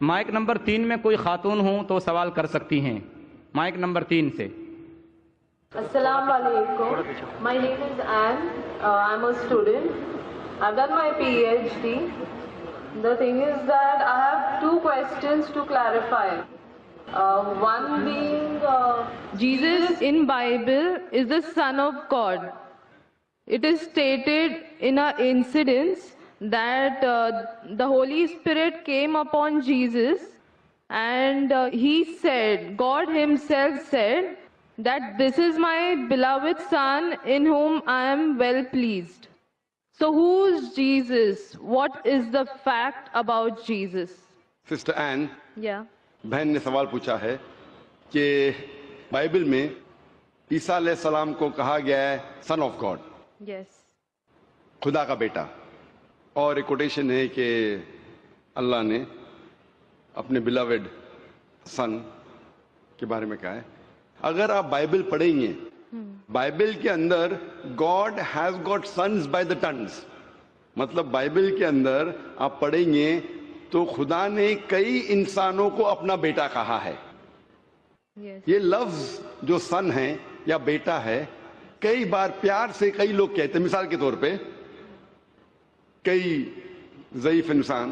Mic number 3 میں کوئی خاتون ہوں تو سوال کر سکتی ہیں. مائک نمبر 3 سے. Assalamu alaikum. My name is Anne. I'm a student. I've done my PhD. The thing is that I have two questions to clarify. One being, Jesus in Bible is the Son of God. It is stated in an incident that the Holy Spirit came upon Jesus and he said, God himself said, that this is my beloved Son in whom I am well pleased. So who's Jesus? What is the fact about Jesus? Sister این Yeah. بہن نے سوال پوچھا ہے کہ Bible میں عیسیٰ علیہ السلام کو کہا گیا ہے سن آف گاڈ، Yes. خدا کا بیٹا، اور ایک کوٹیشن ہے کہ اللہ نے اپنے بلاوڈ سن کے بارے میں کہا ہے. اگر آپ بائبل پڑھیں گے، بائبل کے اندر God has got sons by the tons, مطلب بائبل کے اندر آپ پڑھیں گے تو خدا نے کئی انسانوں کو اپنا بیٹا کہا ہے. Yes. یہ لفظ جو سن ہے یا بیٹا ہے کئی بار پیار سے کئی لوگ کہتے ہیں. مثال کے طور پہ کئی ضعیف انسان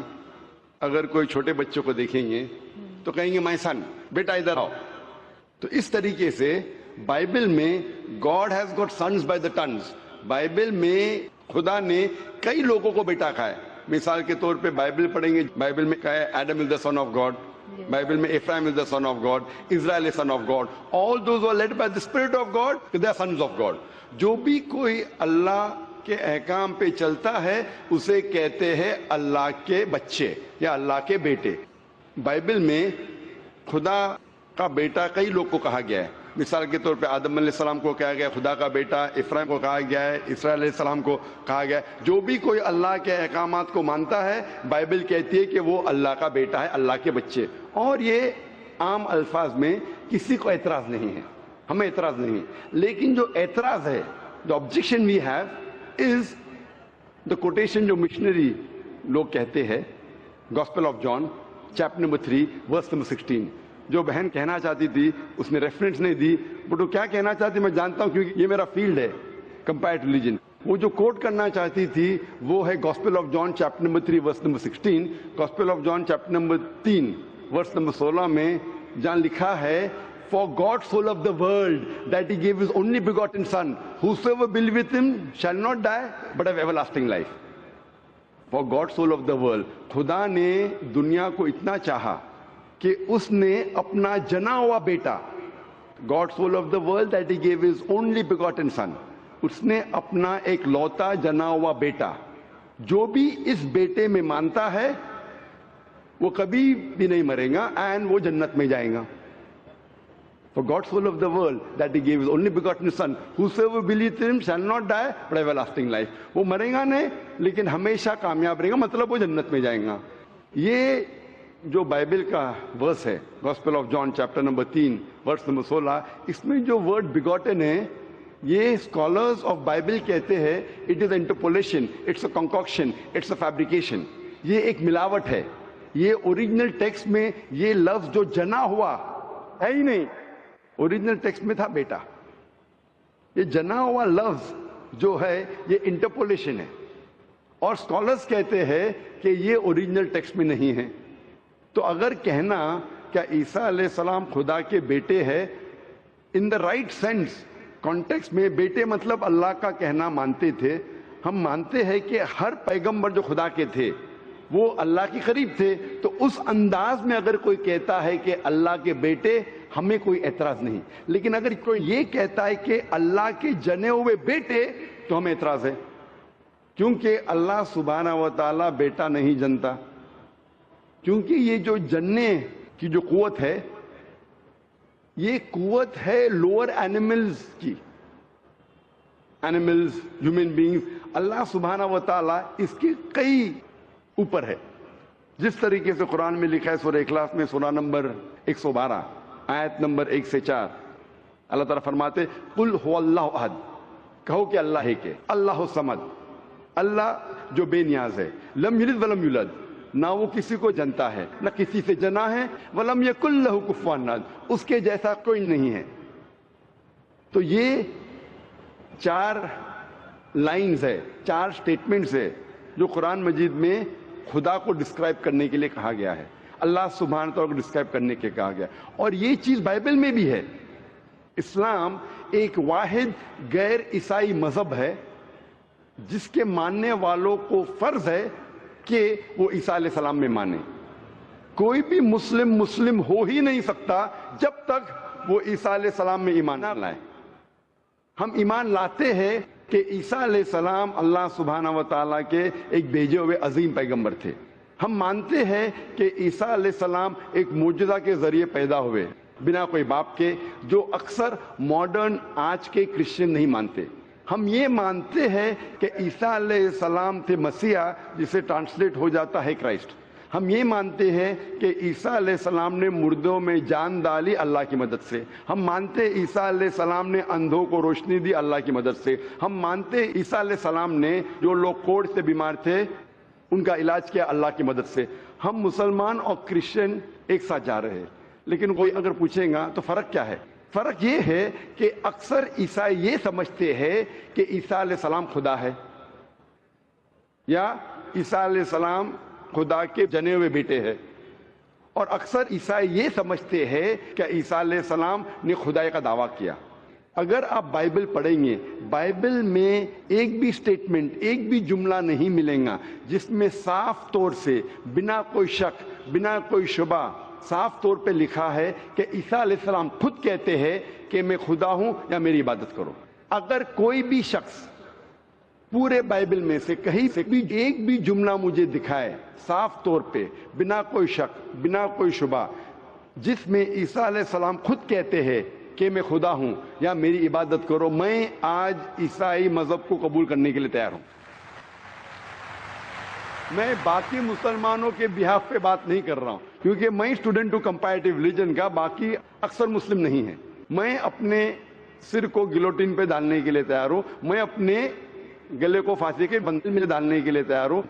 اگر کوئی چھوٹے بچوں کو دیکھیں گے تو کہیں گے مائی سن، بیٹا ادھر آؤ. تو اس طریقے سے بائبل میں God has got sons by the tons, Bible میں خدا نے کئی لوگوں کو بیٹا کہا ہے. مثال کے طور پہ بائبل پڑھیں گے، بائبل میں کہا ہے Adam is the son of God, Bible میں Ephraim is the son of God, Israel is son of God, all those are led by the spirit of God, they are sons of God. جو بھی کوئی اللہ کے احکام پہ چلتا ہے اسے کہتے ہیں اللہ کے بچے یا اللہ کے بیٹے. بائبل میں خدا کا بیٹا کئی لوگ کو کہا گیا ہے. مثال کے طور پہ آدم علیہ السلام کو کہا گیا خدا کا بیٹا، افرایم کو کہا گیا ہے، اسرائیل علیہ السلام کو کہا گیا ہے. جو بھی کوئی اللہ کے احکامات کو مانتا ہے بائبل کہتی ہے کہ وہ اللہ کا بیٹا ہے، اللہ کے بچے. اور یہ عام الفاظ میں کسی کو اعتراض نہیں ہے، ہمیں اعتراض نہیں ہے. لیکن جو اعتراض ہے، the objection we have is the quotation جو مشنری لوگ کہتے ہیں، gospel of John chapter number 3 verse number 16. جو بہن کہنا چاہتی تھی اس نے ریفرنس نہیں دی، بٹ وہ کیا کہنا چاہتی میں جانتا ہوں کیونکہ یہ میرا فیلڈ ہے، کمپیئرڈ ریلیجن. وہ جو کوٹ کرنا چاہتی تھی وہ ہے gospel of John chapter number 3 verse number 16. Gospel of John chapter number 3 verse number 16 میں جہاں لکھا ہے For God so loved the world that he gave his only begotten son, whosoever believeth him shall not die but have everlasting life. For God so loved the world. خدا نے دنیا کو اتنا چاہا کہ اس نے اپنا جنا ہوا بیٹا، God so loved the world that he gave his only begotten son. اس نے اپنا ایک لوتا جنا ہوا بیٹا، جو بھی اس بیٹے میں مانتا ہے وہ کبھی بھی نہیں مرے گا اینڈ وہ جنت میں جائے گا. For God so loved the world that he gave his only begotten son, whosoever believeth in him shall not die but have everlasting life. وہ مرے گا نہیں لیکن ہمیشہ کامیاب رہے گا، مطلب وہ جنت میں جائیں گا. یہ جو بائبل کا ورس ہے gospel of John chapter number 3 verse number 16، اس میں جو ورڈ بگوٹن ہے یہ اسکالرز آف بائبل کہتے ہیں it is interpolation, it's a concoction, it's a fabrication. یہ ایک ملاوٹ ہے. یہ اوریجنل ٹیکسٹ میں یہ لفظ جو جنا ہوا ہے ہی نہیں، اوریجنل ٹیکسٹ میں تھا بیٹا. یہ جنا ہوا لفظ جو ہے یہ انٹرپولیشن ہے، اور اسکالرز کہتے ہیں کہ یہ اوریجنل ٹیکسٹ میں نہیں ہے. تو اگر کہنا کیا عیسیٰ علیہ السلام خدا کے بیٹے ہیں ان دا رائٹ سینس کانٹیکسٹ میں، بیٹے مطلب اللہ کا کہنا مانتے تھے. ہم مانتے ہیں کہ ہر پیغمبر جو خدا کے تھے وہ اللہ کے قریب تھے. تو اس انداز میں اگر کوئی کہتا ہے کہ اللہ کے بیٹے، ہمیں کوئی اعتراض نہیں. لیکن اگر کوئی یہ کہتا ہے کہ اللہ کے جنے ہوئے بیٹے تو ہمیں اعتراض ہے، کیونکہ اللہ سبحانہ و تعالیٰ بیٹا نہیں جنتا. کیونکہ یہ جو جننے کی جو قوت ہے یہ قوت ہے لوور اینیملز کی، اینیملز، ہیومن بینگز. اللہ سبحانہ و تعالیٰ اس کے کئی اوپر ہے. جس طریقے سے قرآن میں لکھا ہے سورہ اخلاص میں سورہ نمبر 112 آیت نمبر 1 سے 4، اللہ تعالیٰ فرماتے قل هو اللہ احد، کہو کہ اللہ ہے کہ اللہ الصمد، اللہ جو بے نیاز ہے، لم یلد ولم یولد، نہ وہ کسی کو جنتا ہے نہ کسی سے جنا ہے، ولم یکن لہ کفوا احد، اس کے جیسا کوئی نہیں ہے۔ تو یہ 4 لائنز ہے، 4 سٹیٹمنٹس ہے جو قرآن مجید میں خدا کو ڈسکرائب کرنے کے لیے کہا گیا ہے، اللہ سبحانہ تعالیٰ کو ڈسکرائب کرنے کے کہا گیا، اور یہ چیز بائبل میں بھی ہے۔ اسلام ایک واحد غیر عیسائی مذہب ہے جس کے ماننے والوں کو فرض ہے کہ وہ عیسیٰ علیہ السلام میں مانے۔ کوئی بھی مسلم ہو ہی نہیں سکتا جب تک وہ عیسیٰ علیہ السلام میں ایمان نہ لائے۔ ہم ایمان لاتے ہیں کہ عیسیٰ علیہ السلام اللہ سبحانہ و تعالیٰ کے ایک بھیجے ہوئے عظیم پیغمبر تھے۔ ہم مانتے ہیں کہ عیسیٰ علیہ السلام ایک معجزہ کے ذریعے پیدا ہوئے بنا کوئی باپ کے، جو اکثر ماڈرن آج کے کرسچن نہیں مانتے۔ ہم یہ مانتے ہیں کہ عیسیٰ علیہ السلام تھے مسیح، جسے ٹرانسلیٹ ہو جاتا ہے کرائسٹ۔ ہم یہ مانتے ہیں کہ عیسیٰ علیہ السلام نے مردوں میں جان ڈالی اللہ کی مدد سے۔ ہم مانتے ہیں عیسیٰ علیہ السلام نے اندھوں کو روشنی دی اللہ کی مدد سے۔ ہم مانتے ہیں عیسیٰ علیہ السلام نے جو لوگ کوڑھ سے بیمار تھے ان کا علاج کیا اللہ کی مدد سے۔ ہم مسلمان اور کرسچن ایک ساتھ جا رہے ہیں، لیکن کوئی اگر پوچھے گا تو فرق کیا ہے؟ فرق یہ ہے کہ اکثر عیسائی یہ سمجھتے ہیں کہ عیسیٰ علیہ السلام خدا ہے، یا عیسیٰ علیہ السلام خدا کے جنے ہوئے بیٹے ہیں، اور اکثر عیسائی یہ سمجھتے ہیں کہ عیسیٰ علیہ السلام نے خدائی کا دعویٰ کیا۔ اگر آپ بائبل پڑھیں گے، بائبل میں ایک بھی سٹیٹمنٹ، ایک بھی جملہ نہیں ملے گا جس میں صاف طور سے بنا کوئی شک، بنا کوئی شبہ صاف طور پہ لکھا ہے کہ عیسیٰ علیہ السلام خود کہتے ہیں کہ میں خدا ہوں یا میری عبادت کرو۔ اگر کوئی بھی شخص پورے بائبل میں سے کہیں سے بھی ایک بھی جملہ مجھے دکھائے صاف طور پہ بنا کوئی شک، بنا کوئی شبہ، جس میں عیسیٰ علیہ السلام خود کہتے ہیں کہ میں خدا ہوں یا میری عبادت کرو، میں آج عیسائی مذہب کو قبول کرنے کے لیے تیار ہوں۔ میں باقی مسلمانوں کے بہاف پہ بات نہیں کر رہا ہوں، کیونکہ میں اسٹوڈنٹ ہوں کمپیریٹیو ریلیجن کا، باقی اکثر مسلم نہیں ہیں۔ میں اپنے سر کو گلوٹین پہ ڈالنے کے لیے تیار ہوں، میں اپنے گلے کو پھانسی کے بندل میں ڈالنے کے لیے تیار ہوں۔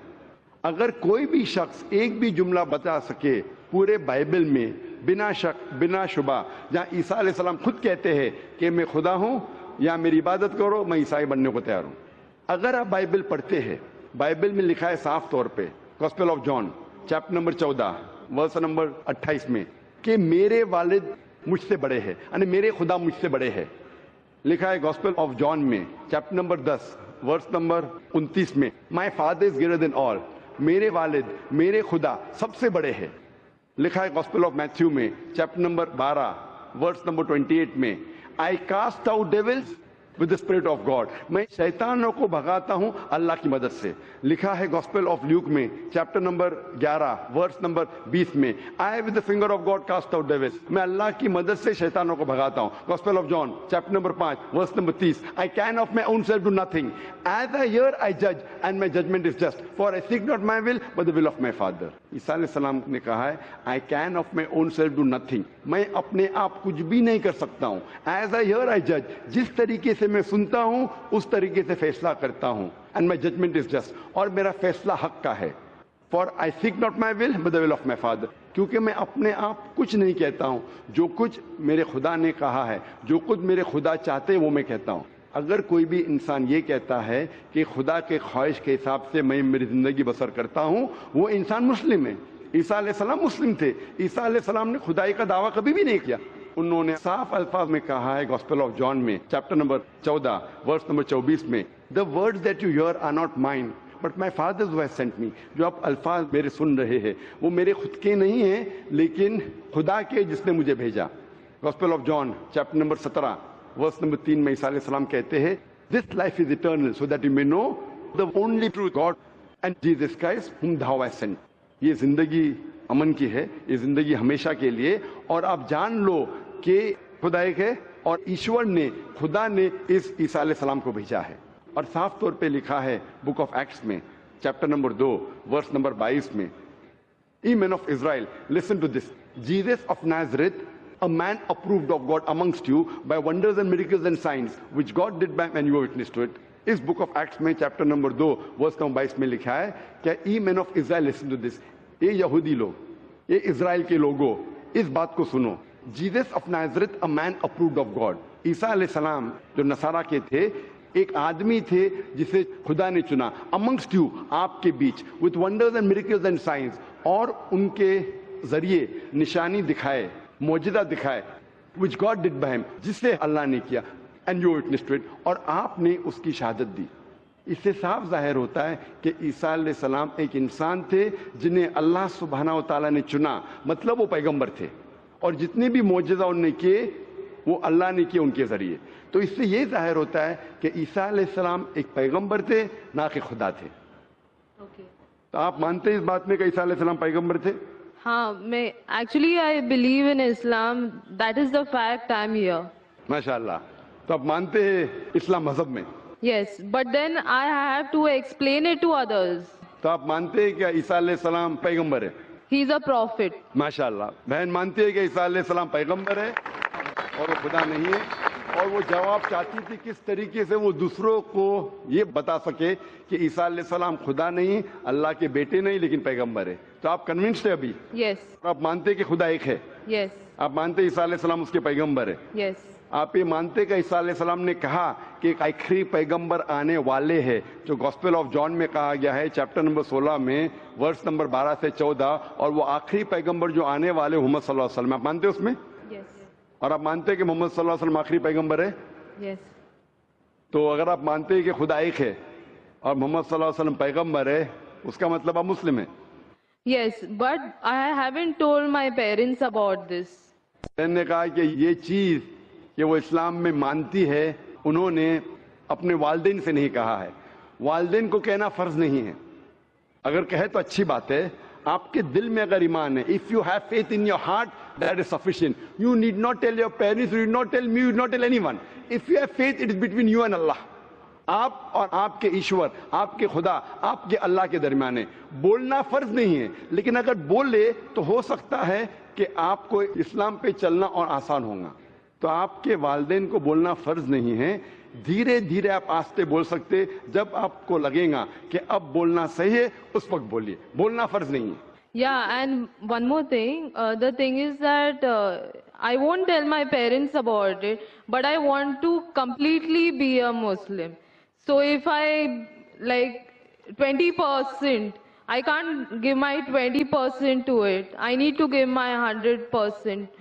اگر کوئی بھی شخص ایک بھی جملہ بتا سکے پورے بائبل میں بنا شک، بنا شبہ، جہاں عیسیٰ علیہ السلام خود کہتے ہیں کہ میں خدا ہوں یا میری عبادت کرو، میں عیسائی بننے کو تیار ہوں۔ اگر آپ بائبل پڑھتے ہیں، بائبل میں لکھا ہے صاف طور پہ، gospel of John chapter number 14 verse number 28 میں، کہ میرے والد مجھ سے بڑے ہیں، یعنی میرے خدا مجھ سے بڑے ہیں۔ لکھا ہے گاسپل آف جان میں چیپٹر نمبر 10 ورس نمبر 29 میں، my father is greater than آل، میرے والد، میرے خدا سب سے بڑے ہیں۔ لکھا ہے گاسپل آف میتھیو میں چیپٹر نمبر 12 ورس نمبر 28 میں، I cast out devils with the spirit of God، میں شیطانوں کو بھگاتا ہوں اللہ کی مدد سے۔ لکھا ہے گاسپل آف لیوک میں چیپٹر نمبر 11 ورس نمبر 20 میں، I with the finger of God cast out devils، میں اللہ کی مدد سے شیطانوں کو بھگاتا ہوں۔ Gospel of John chapter number 5 verse number 30، I can of my own self do nothing، as I hear I judge and my judgment is just، for I seek not my will but the will of my Father۔ عیسیٰ علیہ السلام نے کہا ہے I can of my own self do nothing، میں اپنے آپ کچھ بھی نہیں کر سکتا ہوں۔ as I hear I judge، جس طریقے سے میں سنتا ہوں اس طریقے سے فیصلہ کرتا ہوں، and my judgment is just، اور میرا فیصلہ حق کا ہے۔ for I seek not my will but the will of my Father، کیونکہ میں اپنے آپ کچھ نہیں کہتا ہوں، جو کچھ میرے خدا نے کہا ہے، جو کچھ میرے خدا چاہتے وہ میں کہتا ہوں۔ اگر کوئی بھی انسان یہ کہتا ہے کہ خدا کے خواہش کے حساب سے میں میری زندگی بسر کرتا ہوں، وہ انسان مسلم ہے۔ عیسیٰ علیہ السلام مسلم تھے، عیسیٰ علیہ السلام نے خدائی کا دعویٰ کبھی بھی نہیں کیا۔ انہوں نے صاف الفاظ میں کہا ہے گاسپل آف جان میں چیپٹر نمبر 14 ورس نمبر 24 میں، the words that you hear are not mine but my Father who has sent me، جو آپ الفاظ میرے سن رہے ہیں وہ میرے خود کے نہیں ہیں لیکن خدا کے جس نے مجھے بھیجا۔ Gospel of John chapter number 17 verse number 3 میں عیسیٰ علیہ السلام کہتے ہیں this life is eternal so that you may know the only true God and Jesus Christ whom thou hast sent۔ یہ زندگی امن کی ہے، یہ زندگی ہمیشہ کے لیے، اور آپ جان لو کہ خدا ایک ہے اور ایشور نے، خدا نے اس عیسیٰ علیہ السلام کو بھیجا ہے۔ اور صاف طور پہ لکھا ہے بک آف ایکٹس میں چیپٹر نمبر 2 ورس نمبر 22 میں، Ye men of Israel, listen to this, Jesus of Nazareth, a man approved of God amongst you by wonders and miracles and signs which God did by and you were witness to it۔ اس book of Acts میں chapter number 2 verse number 22 میں لکھا ہے کہ ای مین of Israel listen to this, یہ یہودی لوگ، یہ اسرائیل کے لوگوں، اس بات کو سنو. Jesus of Nazareth a man approved of God. عیسیٰ علیہ السلام جو نصارہ کے تھے ایک آدمی تھے جسے خدا نے چنا. amongst you، آپ کے بیچ، with wonders and miracles and signs، اور ان کے ذریعے نشانی دکھائے، معجزہ دکھائے، which God did by him، جس سے اللہ نے کیا، and you witnessed to it، اور آپ نے اس کی شہادت دی. اس سے صاف ظاہر ہوتا ہے کہ عیسیٰ علیہ السلام ایک انسان تھے جنہیں اللہ سبحانہ و تعالیٰ نے چنا، مطلب وہ پیغمبر تھے، اور جتنے بھی معجزہ انہوں نے کیے وہ اللہ نے کیے ان کے ذریعے. تو اس سے یہ ظاہر ہوتا ہے کہ عیسیٰ علیہ السلام ایک پیغمبر تھے، نہ کہ خدا تھے. تو آپ مانتے ہیں اس بات میں کہ عیسیٰ علیہ السلام پیغمبر تھے؟ ہاں، میں actually I believe in Islam, that is the fact I am here. ماشاء اللہ. تو آپ مانتے ہیں اسلام مذہب میں؟ Yes, but then I have to explain it to others. تو آپ مانتے ہیں کہ عیسیٰ علیہ السلام پیغمبر ہے؟ ہی از اے پروفٹ. ماشاء اللہ. بہن مانتی ہے کہ عیسیٰ علیہ السلام پیغمبر ہے اور وہ خدا نہیں ہے، اور وہ جواب چاہتی تھی کس طریقے سے وہ دوسروں کو یہ بتا سکے کہ عیسیٰ علیہ السلام خدا نہیں، اللہ کے بیٹے نہیں، لیکن پیغمبر ہے. تو آپ کنونسڈ ہے ابھی؟ یس. آپ مانتے ہیں کہ خدا ایک ہے؟ یس. آپ مانتے ہیں عیسیٰ علیہ السلام اس کے پیغمبر ہے؟ یس. آپ یہ مانتے کہ عیسیٰ علیہ السلام نے کہا کہ ایک آخری پیغمبر آنے والے ہیں، جو گاسپل آف جان میں کہا گیا ہے چیپٹر نمبر 16 میں ورس نمبر 12 سے 14، اور وہ آخری پیغمبر جو آنے والے محمد صلی اللہ علیہ وسلم، آپ مانتے ہیں اس میں؟ یس. اور آپ مانتے ہیں کہ محمد صلی اللہ علیہ وسلم آخری پیغمبر ہے؟ یس. تو اگر آپ مانتے ہیں کہ خدا ایک ہے اور محمد صلی اللہ علیہ وسلم پیغمبر ہے، اس کا مطلب آپ مسلم ہیں. Yes, but I haven't told my parents about this. میں نے کہا کہ یہ چیز کہ وہ اسلام میں مانتی ہے انہوں نے اپنے والدین سے نہیں کہا ہے. والدین کو کہنا فرض نہیں ہے، اگر کہے تو اچھی بات ہے. آپ کے دل میں اگر ایمان ہے، if you have faith in your heart, that is sufficient. You need not tell your parents, you need not tell me, you need not tell anyone. If you have faith, it is between you and Allah. آپ اور آپ کے ایشور، آپ کے خدا، آپ کے اللہ کے درمیان ہے. بولنا فرض نہیں ہے، لیکن اگر بولے تو ہو سکتا ہے کہ آپ کو اسلام پہ چلنا اور آسان ہوگا. تو آپ کے والدین کو بولنا فرض نہیں ہے، دھیرے دھیرے آپ آہستہ بول سکتے. جب آپ کو لگے گا کہ اب بولنا صحیح ہے اس وقت بولیے، بولنا فرض نہیں ہے. Yeah, and one more thing. The thing is that I won't tell my parents about it, but I want to completely be a Muslim. So if I like 20%, I can't give my 20% to it. I need to give my 100%.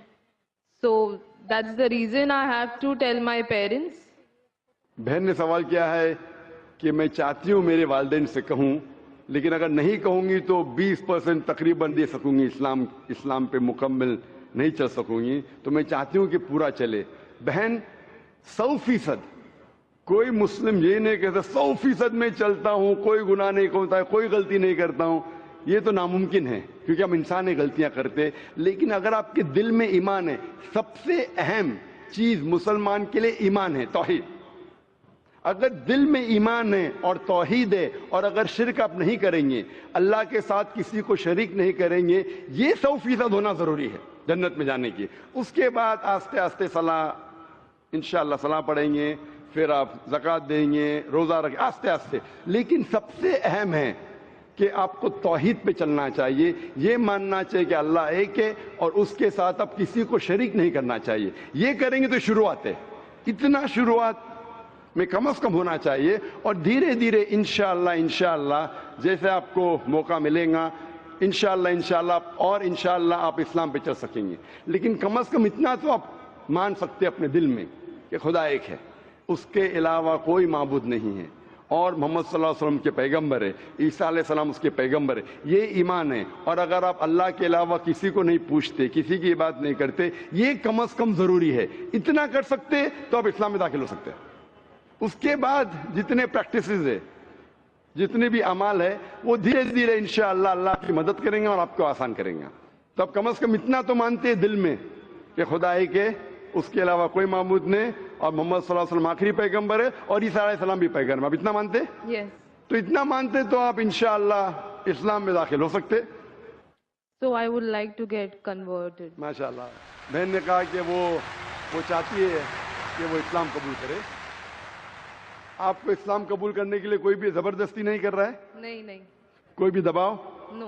So that's the reason I have to tell my parents. بہن نے سوال کیا ہے کہ میں چاہتی ہوں میرے والدین سے کہوں، لیکن اگر نہیں کہوں گی تو 20% تقریباً دے سکوں گی، اسلام پہ مکمل نہیں چل سکوں گی. تو میں چاہتی ہوں کہ پورا چلے. بہن 100% کوئی مسلم یہ نہیں کہتا 100% میں چلتا ہوں، کوئی گناہ نہیں کرتا ہے، کوئی غلطی نہیں کرتا ہوں. یہ تو ناممکن ہے کیونکہ ہم انسان ہیں، غلطیاں کرتے. لیکن اگر آپ کے دل میں ایمان ہے، سب سے اہم چیز مسلمان کے لیے ایمان ہے، توحید. اگر دل میں ایمان ہے اور توحید ہے، اور اگر شرک آپ نہیں کریں گے، اللہ کے ساتھ کسی کو شریک نہیں کریں گے، یہ 100% ہونا ضروری ہے جنت میں جانے کی. اس کے بعد آہستہ آہستہ صلاح، انشاءاللہ صلاح پڑھیں گے، پھر آپ زکوٰۃ دیں گے، روزہ رکھیں، آہستہ آہستہ. لیکن سب سے اہم ہے کہ آپ کو توحید پہ چلنا چاہیے. یہ ماننا چاہیے کہ اللہ ایک ہے اور اس کے ساتھ آپ کسی کو شریک نہیں کرنا چاہیے. یہ کریں گے تو شروعات ہے، اتنا شروعات میں کم از کم ہونا چاہیے. اور دھیرے دھیرے انشاءاللہ جیسے آپ کو موقع ملے گا انشاءاللہ اور انشاءاللہ آپ اسلام پہ چل سکیں گے. لیکن کم از کم اتنا تو آپ مان سکتے اپنے دل میں کہ خدا ایک ہے، اس کے علاوہ کوئی معبود نہیں ہے، اور محمد صلی اللہ علیہ وسلم کے پیغمبر ہے، عیسیٰ علیہ السلام اس کے پیغمبر ہے. یہ ایمان ہے. اور اگر آپ اللہ کے علاوہ کسی کو نہیں پوچھتے، کسی کی بات نہیں کرتے، یہ کم از کم ضروری ہے. اتنا کر سکتے تو آپ اسلام میں داخل ہو سکتے ہیں. اس کے بعد جتنے پریکٹسز ہے، جتنے بھی اعمال ہے، وہ دھیرے دھیرے انشاءاللہ اللہ کی مدد کریں گے اور آپ کو آسان کریں گے. تو آپ کم از کم اتنا تو مانتے ہیں دل میں کہ خدا ایک ہے، اس کے علاوہ کوئی معبود نہیں، اور محمد صلی اللہ علیہ وسلم آخری پیغمبر ہے، اور عیسیٰ علیہ السلام بھی پیغمبر. آپ اتنا مانتے؟ Yes. تو اتنا مانتے تو آپ انشاءاللہ اسلام میں داخل ہو سکتے. So I would like to get converted. ماشاءاللہ. بہن نے کہا کہ وہ چاہتی ہے کہ وہ اسلام قبول کرے. آپ کو اسلام قبول کرنے کے لیے کوئی بھی زبردستی نہیں کر رہا ہے؟ نہیں. کوئی بھی دباؤ No.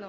No.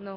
No.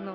No.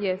Yes.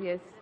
Yes.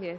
Yes.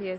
Yes.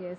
Yes.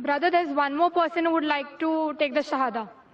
Brother, there's one more person who would like to take the Shahada.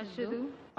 Ashhadu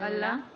Allah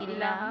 ilaha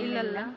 illallah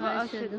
wa ashhadu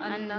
anna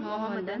Muhammadan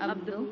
abduhu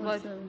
wa rasuluhu।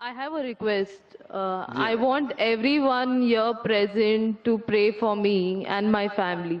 I have a request. I want everyone here present to pray for me and my family.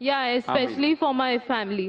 Yeah, especially for my family.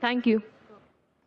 Thank you.